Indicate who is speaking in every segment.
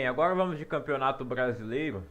Speaker 1: agora vamos de Campeonato Brasileiro.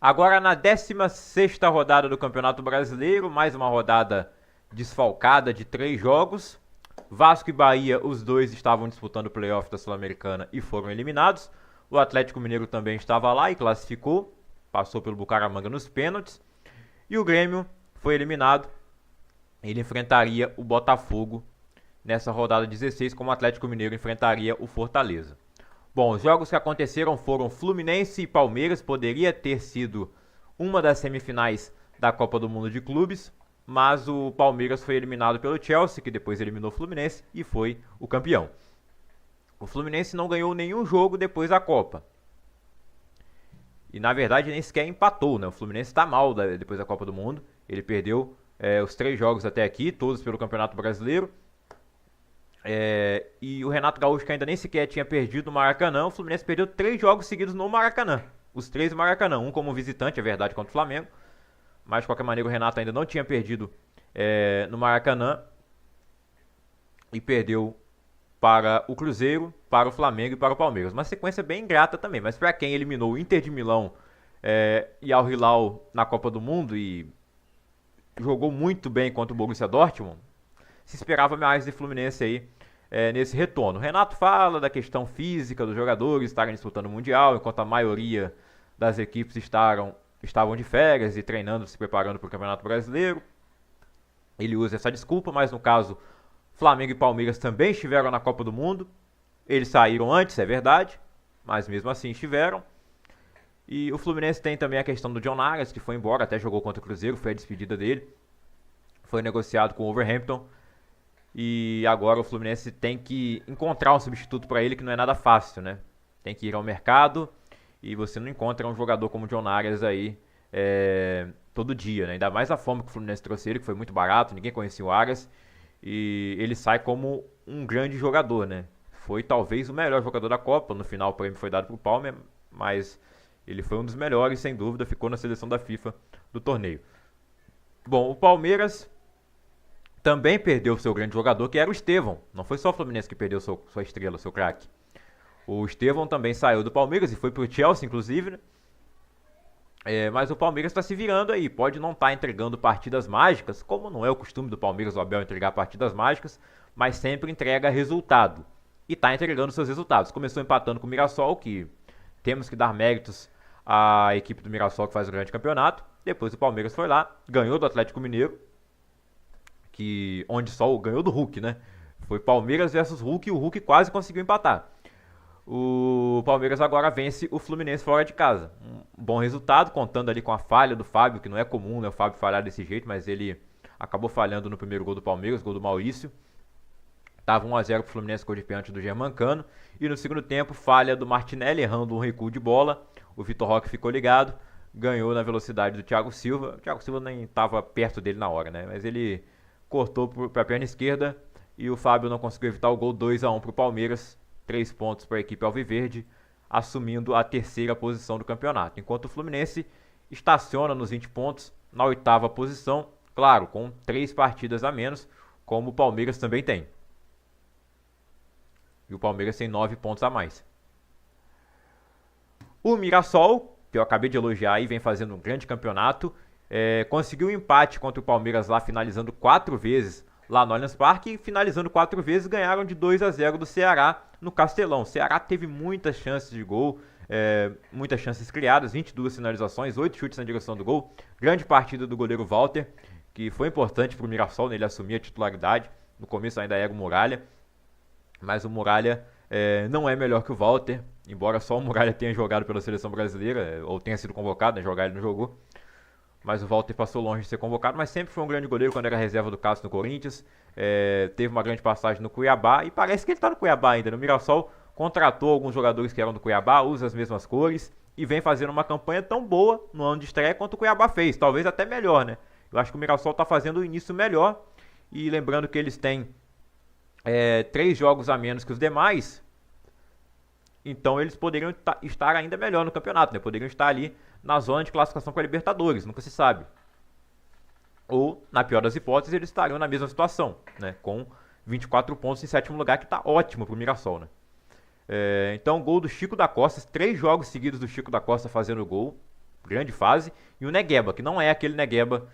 Speaker 1: Agora na 16ª rodada do Campeonato Brasileiro, mais uma rodada desfalcada de 3 jogos. Vasco e Bahia, os dois estavam disputando o playoff da Sul-Americana e foram eliminados. O Atlético Mineiro também estava lá e classificou, passou pelo Bucaramanga nos pênaltis. E o Grêmio foi eliminado. Ele enfrentaria o Botafogo nessa rodada 16, como o Atlético Mineiro enfrentaria o Fortaleza. Bom, os jogos que aconteceram foram Fluminense e Palmeiras. Poderia ter sido uma das semifinais da Copa do Mundo de Clubes, mas o Palmeiras foi eliminado pelo Chelsea, que depois eliminou o Fluminense e foi o campeão. O Fluminense não ganhou nenhum jogo depois da Copa. E na verdade nem sequer empatou, né? O Fluminense está mal depois da Copa do Mundo. Ele perdeu os 3 jogos até aqui, todos pelo Campeonato Brasileiro. E o Renato Gaúcho, que ainda nem sequer tinha perdido no Maracanã, o Fluminense perdeu 3 jogos seguidos no Maracanã. Os 3 no Maracanã, um como visitante, é verdade, contra o Flamengo. Mas de qualquer maneira o Renato ainda não tinha perdido no Maracanã. E perdeu para o Cruzeiro, para o Flamengo e para o Palmeiras. Uma sequência bem ingrata também, mas para quem eliminou o Inter de Milão e Al Hilal na Copa do Mundo e jogou muito bem contra o Borussia Dortmund, se esperava mais de Fluminense aí nesse retorno. O Renato fala da questão física dos jogadores estarem disputando o Mundial, enquanto a maioria das equipes estavam de férias e treinando, se preparando para o Campeonato Brasileiro. Ele usa essa desculpa, mas no caso Flamengo e Palmeiras também estiveram na Copa do Mundo. Eles saíram antes, é verdade, mas mesmo assim estiveram. E o Fluminense tem também a questão do John Arias, que foi embora, até jogou contra o Cruzeiro, foi a despedida dele. Foi negociado com o Wolverhampton. E agora o Fluminense tem que encontrar um substituto para ele, que não é nada fácil, né? Tem que ir ao mercado e você não encontra um jogador como o John Arias aí todo dia, né? Ainda mais a forma que o Fluminense trouxe ele, que foi muito barato, ninguém conhecia o Arias. E ele sai como um grande jogador, né? Foi talvez o melhor jogador da Copa. No final o prêmio foi dado para o Palmer, mas ele foi um dos melhores, sem dúvida. Ficou na seleção da FIFA do torneio. Bom, o Palmeiras também perdeu o seu grande jogador, que era o Estevão. Não foi só o Fluminense que perdeu sua estrela, seu craque. O Estevão também saiu do Palmeiras e foi para o Chelsea, inclusive, né? Mas o Palmeiras está se virando aí. Pode não estar entregando partidas mágicas, como não é o costume do Palmeiras, o Abel, entregar partidas mágicas, mas sempre entrega resultado. E está entregando seus resultados. Começou empatando com o Mirassol, que temos que dar méritos à equipe do Mirassol, que faz um grande campeonato. Depois o Palmeiras foi lá, ganhou do Atlético Mineiro, onde só ganhou do Hulk, né? Foi Palmeiras versus Hulk e o Hulk quase conseguiu empatar. O Palmeiras agora vence o Fluminense fora de casa. Um bom resultado, contando ali com a falha do Fábio, que não é comum, né, o Fábio falhar desse jeito, mas ele acabou falhando no primeiro gol do Palmeiras, gol do Maurício. Tava 1-0 pro Fluminense, gol de pênalti do Germancano. E no segundo tempo, falha do Martinelli, errando um recuo de bola. O Vitor Roque ficou ligado, ganhou na velocidade do Thiago Silva. O Thiago Silva nem estava perto dele na hora, né? Mas ele cortou para a perna esquerda e o Fábio não conseguiu evitar o gol. 2-1 pro Palmeiras. 3 pontos para a equipe alviverde, assumindo a 3ª posição do campeonato. Enquanto o Fluminense estaciona nos 20 pontos, na 8ª posição, claro, com 3 partidas a menos, como o Palmeiras também tem. E o Palmeiras tem 9 pontos a mais. O Mirassol, que eu acabei de elogiar e vem fazendo um grande campeonato, conseguiu um empate contra o Palmeiras lá, finalizando 4 vezes lá no Allianz Parque, e finalizando 4 vezes, ganharam de 2-0 do Ceará no Castelão. O Ceará teve muitas chances de gol, muitas chances criadas, 22 finalizações, 8 chutes na direção do gol. Grande partida do goleiro Walter, que foi importante para o Mirassol, né? Ele assumir a titularidade. No começo ainda era o Muralha, mas o Muralha não é melhor que o Walter, embora só o Muralha tenha jogado pela seleção brasileira, ou tenha sido convocado, né? Jogar ele não jogou. Mas o Walter passou longe de ser convocado, mas sempre foi um grande goleiro quando era reserva do Cássio no Corinthians. Teve uma grande passagem no Cuiabá e parece que ele está no Cuiabá ainda. No Mirassol contratou alguns jogadores que eram do Cuiabá, usa as mesmas cores e vem fazendo uma campanha tão boa no ano de estreia quanto o Cuiabá fez. Talvez até melhor, né? Eu acho que o Mirassol está fazendo o início melhor. E lembrando que eles têm 3 jogos a menos que os demais, então eles poderiam estar ainda melhor no campeonato, né? Poderiam estar ali na zona de classificação para a Libertadores, nunca se sabe. ou, na pior das hipóteses, eles estariam na mesma situação, né, com 24 pontos em sétimo lugar, que está ótimo para o Mirassol, né. Então, gol do Chico da Costa, 3 jogos seguidos do Chico da Costa fazendo gol, grande fase, e o Negueba, que não é aquele Negueba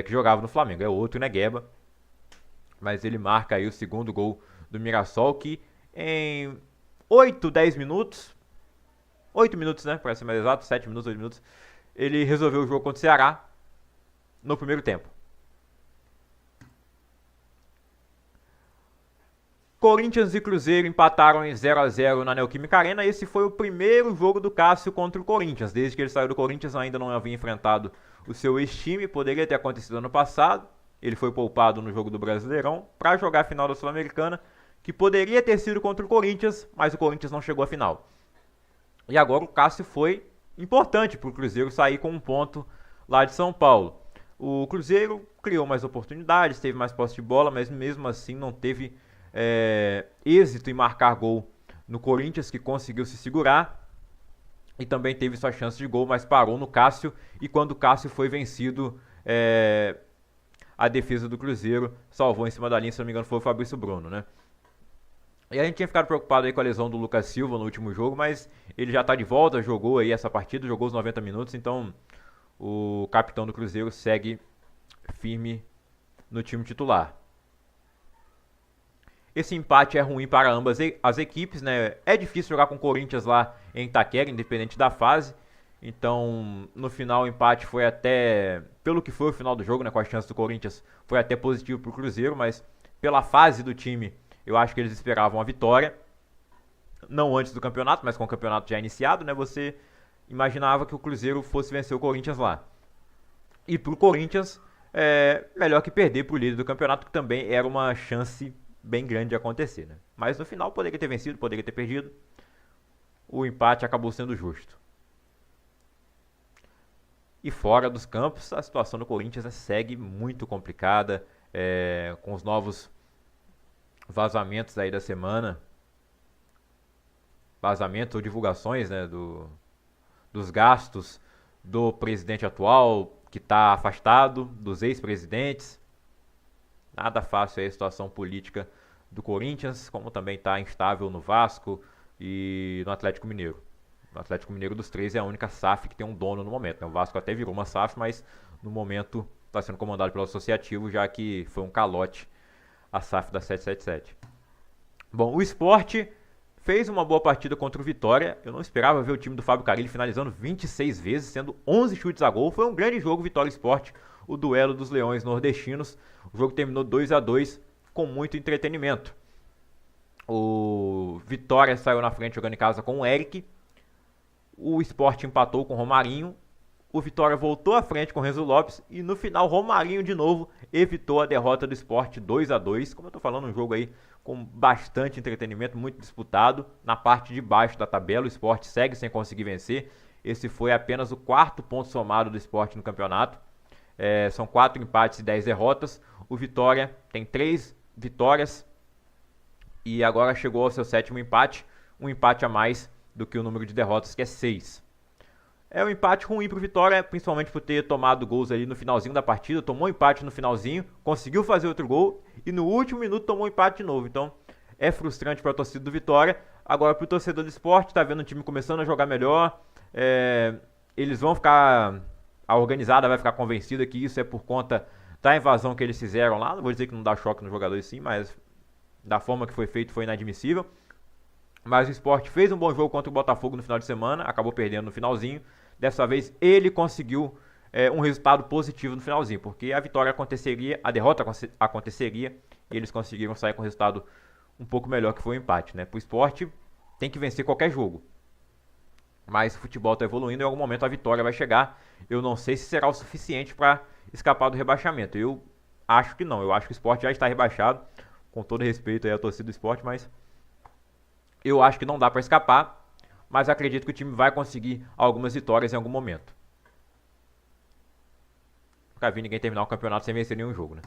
Speaker 1: que jogava no Flamengo, é outro Negueba, mas ele marca aí o segundo gol do Mirassol, que em 8, 10 minutos, 8 minutos, né, para ser mais exato, 7 minutos, 8 minutos, ele resolveu o jogo contra o Ceará no primeiro tempo. Corinthians e Cruzeiro empataram em 0 a 0 na Neoquímica Arena. Esse foi o primeiro jogo do Cássio contra o Corinthians. Desde que ele saiu do Corinthians, ainda não havia enfrentado o seu ex-time. Poderia ter acontecido ano passado. Ele foi poupado no jogo do Brasileirão para jogar a final da Sul-Americana, que poderia ter sido contra o Corinthians, mas o Corinthians não chegou à final. E agora o Cássio foi importante para o Cruzeiro sair com um ponto lá de São Paulo. O Cruzeiro criou mais oportunidades, teve mais posse de bola, mas mesmo assim não teve êxito em marcar gol no Corinthians, que conseguiu se segurar e também teve sua chance de gol, mas parou no Cássio. E quando o Cássio foi vencido, a defesa do Cruzeiro salvou em cima da linha, se não me engano foi o Fabrício Bruno, né? E a gente tinha ficado preocupado aí com a lesão do Lucas Silva no último jogo, mas ele já está de volta, jogou aí essa partida, jogou os 90 minutos, então o capitão do Cruzeiro segue firme no time titular. Esse empate é ruim para ambas as equipes, né? É difícil jogar com o Corinthians lá em Itaquera, independente da fase. Então, no final, o empate foi até, pelo que foi o final do jogo, né, com as chances do Corinthians, foi até positivo para o Cruzeiro, mas pela fase do time, eu acho que eles esperavam a vitória. Não antes do campeonato, mas com o campeonato já iniciado, né? Você imaginava que o Cruzeiro fosse vencer o Corinthians lá. E para o Corinthians, melhor que perder para o líder do campeonato, que também era uma chance bem grande de acontecer, né? Mas no final poderia ter vencido, poderia ter perdido. O empate acabou sendo justo. E fora dos campos, a situação do Corinthians segue muito complicada, com os novos vazamentos aí da semana. Vazamentos ou divulgações, né, dos gastos do presidente atual, que está afastado, dos ex-presidentes. Nada fácil aí a situação política do Corinthians, como também está instável no Vasco e no Atlético Mineiro. No Atlético Mineiro dos três é a única SAF que tem um dono no momento, né? O Vasco até virou uma SAF, mas no momento está sendo comandado pelo Associativo, já que foi um calote a SAF da 777. Bom, o Sport fez uma boa partida contra o Vitória. Eu não esperava ver o time do Fábio Carille finalizando 26 vezes, sendo 11 chutes a gol. Foi um grande jogo, Vitória Sport, o duelo dos leões nordestinos. O jogo terminou 2 a 2 com muito entretenimento. O Vitória saiu na frente jogando em casa com o Eric. O Sport empatou com o Romarinho. O Vitória voltou à frente com o Renzo Lopes. E no final, Romarinho de novo evitou a derrota do Sport 2 a 2. Como eu estou falando, um jogo aí com bastante entretenimento, muito disputado. Na parte de baixo da tabela, o Sport segue sem conseguir vencer. Esse foi apenas o 4º ponto somado do Sport no campeonato. São 4 empates e 10 derrotas. O Vitória tem 3 vitórias e agora chegou ao seu 7º empate. Um empate a mais do que o número de derrotas, que é 6. É um empate ruim para o Vitória, principalmente por ter tomado gols ali no finalzinho da partida. Tomou um empate no finalzinho, conseguiu fazer outro gol e no último minuto tomou um empate de novo. Então é frustrante para a torcida do Vitória. Agora para o torcedor do Sport, está vendo o time começando a jogar melhor. Eles vão ficar... A organizada vai ficar convencida que isso é por conta da invasão que eles fizeram lá. Não vou dizer que não dá choque nos jogadores sim, mas da forma que foi feito foi inadmissível. Mas o Sport fez um bom jogo contra o Botafogo no final de semana, acabou perdendo no finalzinho. Dessa vez ele conseguiu um resultado positivo no finalzinho, porque a vitória aconteceria, a derrota aconteceria e eles conseguiram sair com um resultado um pouco melhor, que foi o empate, né? Pro Sport tem que vencer qualquer jogo. Mas o futebol está evoluindo e em algum momento a vitória vai chegar. Eu não sei se será o suficiente para escapar do rebaixamento. Eu acho que não. Eu acho que o Sport já está rebaixado. Com todo respeito aí à torcida do Sport, mas eu acho que não dá para escapar. Mas acredito que o time vai conseguir algumas vitórias em algum momento. Nunca vi ninguém terminar o campeonato sem vencer nenhum jogo, né?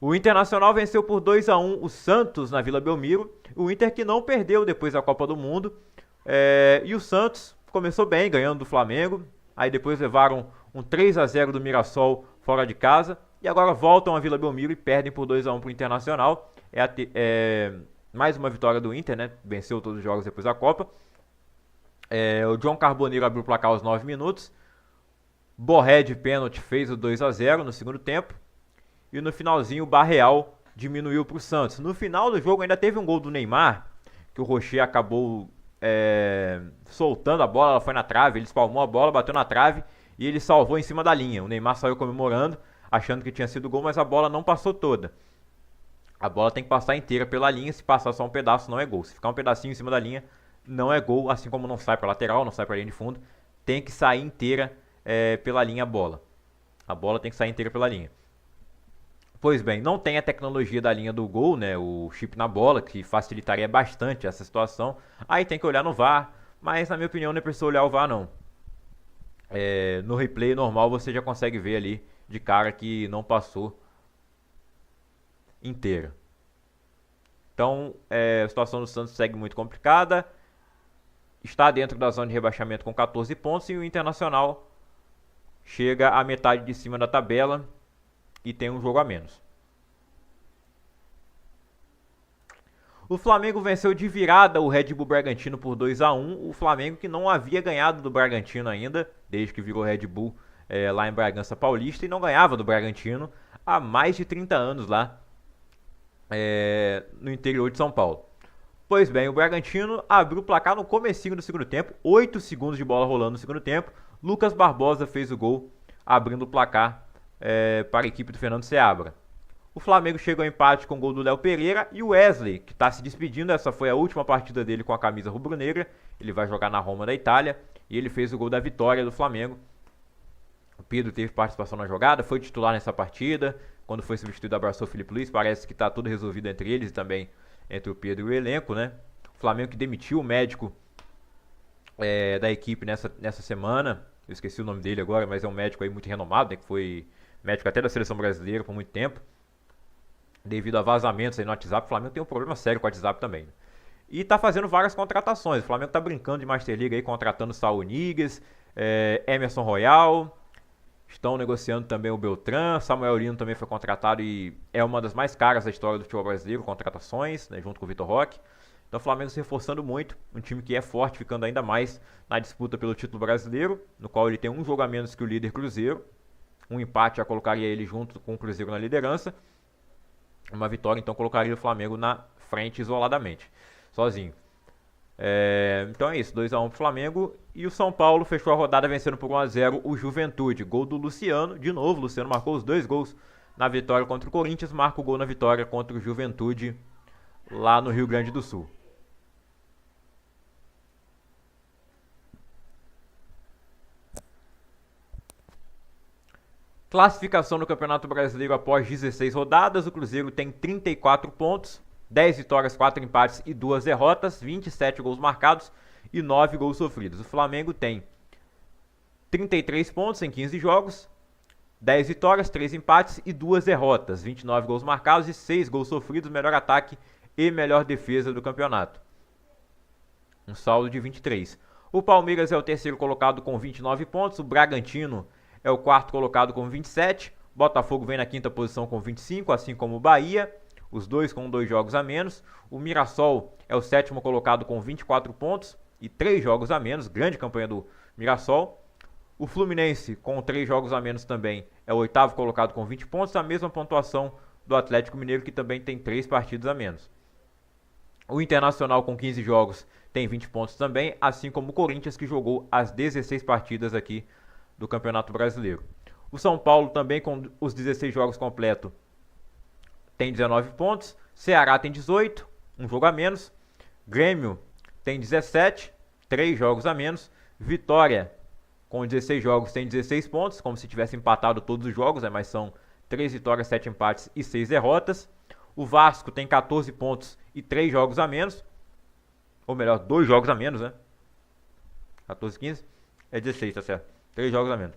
Speaker 1: O Internacional venceu por 2 a 1 o Santos na Vila Belmiro. O Inter que não perdeu depois da Copa do Mundo. E o Santos começou bem, ganhando do Flamengo. Aí depois levaram um 3 a 0 do Mirassol fora de casa. E agora voltam a Vila Belmiro e perdem por 2-1 para o Internacional. Mais uma vitória do Inter, né? Venceu todos os jogos depois da Copa. O John Carboneiro abriu o placar aos 9 minutos. Borré de pênalti fez o 2-0 no segundo tempo. E no finalzinho o Barreal diminuiu para o Santos. No final do jogo ainda teve um gol do Neymar, que o Rocher acabou soltando a bola, ela foi na trave, ele espalmou a bola, bateu na trave e ele salvou em cima da linha. O Neymar saiu comemorando, achando que tinha sido gol, mas a bola não passou toda. A bola tem que passar inteira pela linha, se passar só um pedaço não é gol. Se ficar um pedacinho em cima da linha, não é gol, assim como não sai para lateral, não sai para linha de fundo. Tem que sair inteira pela linha a bola. A bola tem que sair inteira pela linha. Pois bem, não tem a tecnologia da linha do gol, né, o chip na bola, que facilitaria bastante essa situação. Aí tem que olhar no VAR, mas na minha opinião não é preciso olhar o VAR não. No replay normal você já consegue ver ali de cara que não passou inteira. Então a situação do Santos segue muito complicada. Está dentro da zona de rebaixamento com 14 pontos e o Internacional chega à metade de cima da tabela e tem um jogo a menos. O Flamengo venceu de virada o Red Bull Bragantino por 2-1. O Flamengo que não havia ganhado do Bragantino ainda, desde que virou Red Bull lá em Bragança Paulista, e não ganhava do Bragantino há mais de 30 anos lá no interior de São Paulo. Pois bem, o Bragantino abriu o placar no comecinho do segundo tempo, 8 segundos de bola rolando no segundo tempo. Lucas Barbosa fez o gol, abrindo o placar para a equipe do Fernando Seabra. O Flamengo chegou ao empate com o gol do Léo Pereira e o Wesley, que está se despedindo. Essa foi a última partida dele com a camisa rubro-negra. Ele vai jogar na Roma da Itália e ele fez o gol da vitória do Flamengo. O Pedro teve participação na jogada, foi titular nessa partida. Quando foi substituído, abraçou o Felipe Luiz. Parece que está tudo resolvido entre eles e também entre o Pedro e o elenco, né? O Flamengo que demitiu o médico da equipe nessa semana. Eu esqueci o nome dele agora, mas é um médico aí muito renomado, né? Que foi médico até da seleção brasileira por muito tempo, devido a vazamentos aí no WhatsApp. O Flamengo tem um problema sério com o WhatsApp também. E tá fazendo várias contratações. O Flamengo tá brincando de Master League aí, contratando Saul Niguez, Emerson Royal. Estão negociando também o Beltrán. Samuel Lino também foi contratado e é uma das mais caras da história do futebol brasileiro, contratações, né, junto com o Vitor Roque. Então o Flamengo se reforçando muito, um time que é forte, ficando ainda mais na disputa pelo título brasileiro, no qual ele tem um jogo a menos que o líder Cruzeiro. Um empate já colocaria ele junto com o Cruzeiro na liderança. Uma vitória então colocaria o Flamengo na frente isoladamente, sozinho. Então é isso, 2-1 pro Flamengo. E o São Paulo fechou a rodada vencendo por 1-0 o Juventude. Gol do Luciano, de novo, o Luciano marcou os 2 gols na vitória contra o Corinthians, marca o gol na vitória contra o Juventude lá no Rio Grande do Sul. Classificação no Campeonato Brasileiro após 16 rodadas, o Cruzeiro tem 34 pontos, 10 vitórias, 4 empates e 2 derrotas, 27 gols marcados e 9 gols sofridos. O Flamengo tem 33 pontos em 15 jogos, 10 vitórias, 3 empates e 2 derrotas, 29 gols marcados e 6 gols sofridos, melhor ataque e melhor defesa do campeonato. Um saldo de 23. O Palmeiras é o terceiro colocado com 29 pontos, o Bragantino é o quarto colocado com 27, Botafogo vem na quinta posição com 25, assim como o Bahia, os dois com 2 jogos a menos. O Mirassol é o sétimo colocado com 24 pontos e 3 jogos a menos, grande campanha do Mirassol. O Fluminense, com 3 jogos a menos também, é o oitavo colocado com 20 pontos, a mesma pontuação do Atlético Mineiro, que também tem 3 partidas a menos. O Internacional, com 15 jogos, tem 20 pontos também, assim como o Corinthians, que jogou as 16 partidas aqui do Campeonato Brasileiro. O São Paulo também com os 16 jogos completos tem 19 pontos. Ceará tem 18, um jogo a menos. Grêmio tem 17, 3 jogos a menos. Vitória com 16 jogos tem 16 pontos, como se tivesse empatado todos os jogos, mas são 3 vitórias, 7 empates e 6 derrotas. O Vasco tem 14 pontos e 3 jogos a menos. Ou melhor, 2 jogos a menos, né? 14, 15. É 16, tá certo. 3 jogos a menos.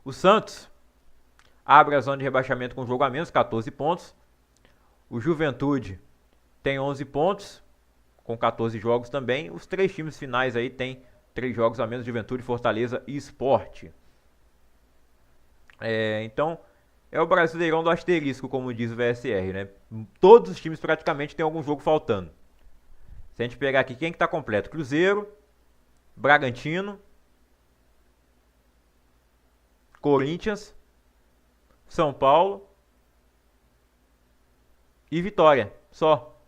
Speaker 1: O Santos abre a zona de rebaixamento com jogo a menos, 14 pontos. O Juventude tem 11 pontos, com 14 jogos também. Os 3 times finais aí tem 3 jogos a menos, Juventude, Fortaleza e Sport. Então, é o Brasileirão do asterisco, como diz o VSR, né? Todos os times praticamente têm algum jogo faltando. Se a gente pegar aqui, quem que tá completo? Cruzeiro, Bragantino, Corinthians, São Paulo e Vitória, só.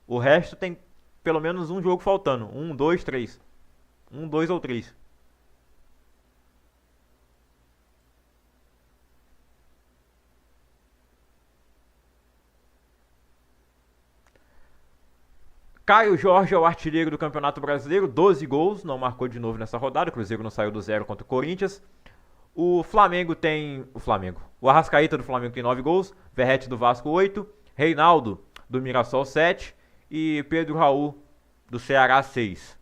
Speaker 1: O resto tem pelo menos um jogo faltando. 1, 2, 3. 1, 2 ou 3. Caio Jorge é o artilheiro do Campeonato Brasileiro, 12 gols, não marcou de novo nessa rodada. O Cruzeiro não saiu do zero contra o Corinthians. O Flamengo tem. O Arrascaeta do Flamengo tem 9 gols. Verrete do Vasco 8. Reinaldo do Mirassol 7. E Pedro Raul do Ceará 6.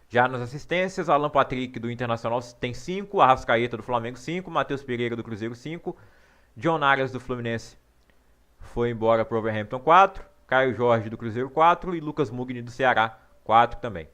Speaker 1: Já nas assistências, Alan Patrick do Internacional tem 5. Arrascaeta do Flamengo 5. Matheus Pereira do Cruzeiro 5. John Arias do Fluminense foi embora para o Wolverhampton 4. Caio Jorge do Cruzeiro 4. E Lucas Mugni do Ceará 4 também.